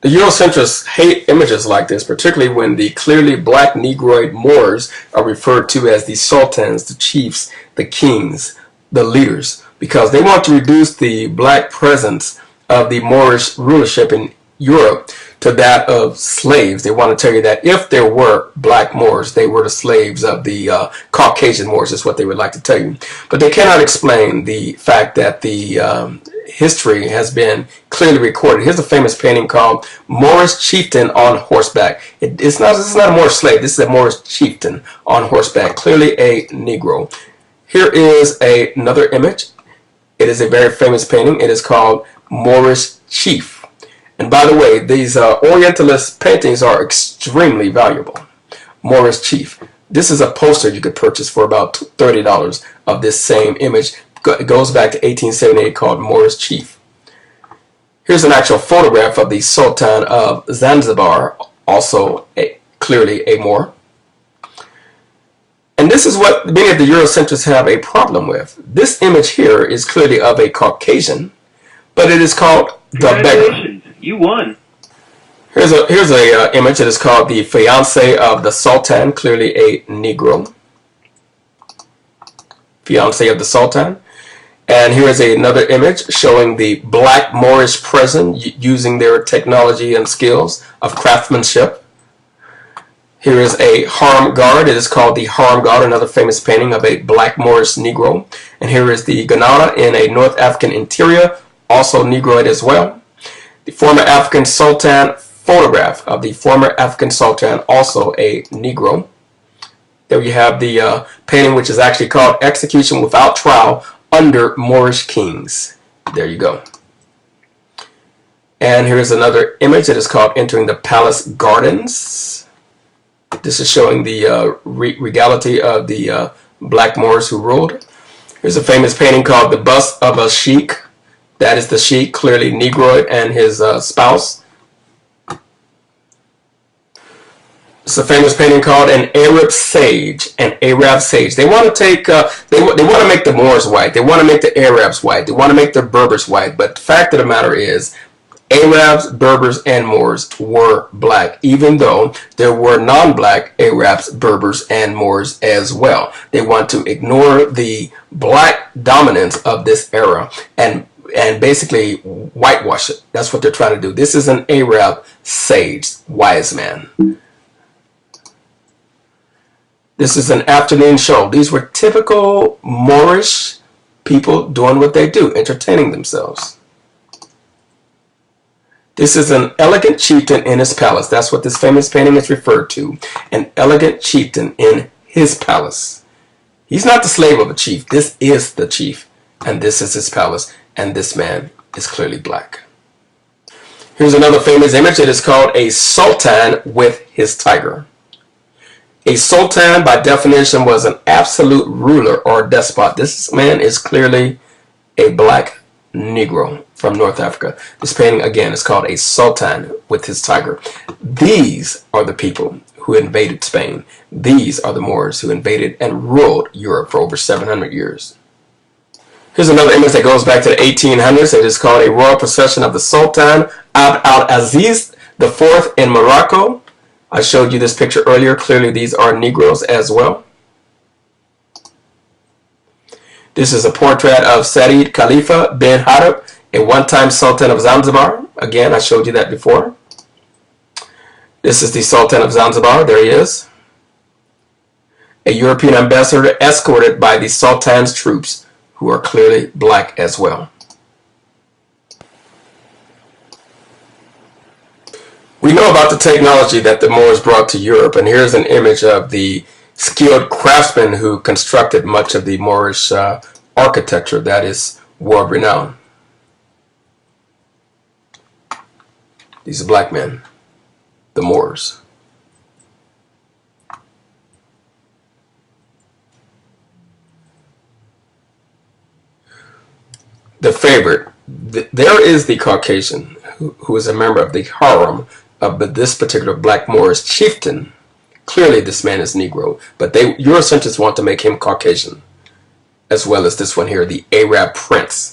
The Eurocentrists hate images like this, particularly when the clearly black Negroid Moors are referred to as the sultans, the chiefs, the kings, the leaders, because they want to reduce the black presence of the Moorish rulership in Europe to that of slaves. They want to tell you that if there were black Moors, they were the slaves of the Caucasian Moors, is what they would like to tell you. But they cannot explain the fact that the history has been clearly recorded. Here's a famous painting called Moorish Chieftain on Horseback. This is not a Moorish slave. This is a Moorish chieftain on horseback, clearly a Negro. Here is another image. It is a very famous painting. It is called Moorish Chief. And by the way, these Orientalist paintings are extremely valuable. Moorish Chief. This is a poster you could purchase for about $30 of this same image. It goes back to 1878, called Moorish Chief. Here's an actual photograph of the Sultan of Zanzibar, also clearly a Moor. And this is what many of the Eurocentrists have a problem with. This image here is clearly of a Caucasian, but it is called the beggar. You won. Here's a image that is called the fiancé of the Sultan, clearly a Negro. Fiancé of the Sultan. And here is another image showing the black Moorish prison using their technology and skills of craftsmanship. Here is a harem guard. It is called the harem guard, another famous painting of a black Moorish Negro. And here is the Ghanana in a North African interior, also Negroid as well. The former African Sultan, photograph of the former African Sultan, also a Negro. There you have the painting, which is actually called Execution Without Trial Under Moorish Kings. There you go. And here's another image that is called Entering the Palace Gardens. This is showing the regality of the black Moors who ruled. Here's a famous painting called The Bust of a Sheik. That is the Sheik, clearly Negroid, and his spouse. It's a famous painting called An Arab Sage. An Arab Sage. They want to take, they want to make the Moors white. They want to make the Arabs white. They want to make the Berbers white. But the fact of the matter is, Arabs, Berbers, and Moors were black, even though there were non-black Arabs, Berbers, and Moors as well. They want to ignore the black dominance of this era and basically whitewash it. That's what they're trying to do. This is an Arab sage, wise man. This is an afternoon show. These were typical Moorish people doing what they do, entertaining themselves. This is an elegant chieftain in his palace. That's what this famous painting is referred to. An elegant chieftain in his palace. He's not the slave of a chief. This is the chief. And this is his palace. And this man is clearly black. Here's another famous image. It is called A Sultan with His Tiger. A sultan, by definition, was an absolute ruler or despot. This man is clearly a black Negro from North Africa. This painting, again, is called A Sultan with His Tiger. These are the people who invaded Spain. These are the Moors who invaded and ruled Europe for over 700 years. Here's another image that goes back to the 1800s. It is called A Royal Procession of the Sultan Abd al-Aziz IV in Morocco. I showed you this picture earlier. Clearly these are Negroes as well. This is a portrait of Said Khalifa bin Harib, a one-time Sultan of Zanzibar. Again, I showed you that before. This is the Sultan of Zanzibar. There he is. A European ambassador escorted by the Sultan's troops, who are clearly black as well. We know about the technology that the Moors brought to Europe, and here's an image of the skilled craftsmen who constructed much of the Moorish architecture that is world-renowned. These are black men, the Moors. The favorite, there is the Caucasian who is a member of the harem of this particular black Moorish chieftain. Clearly this man is Negro, but Eurocentrists want to make him Caucasian, as well as this one here, the Arab prince.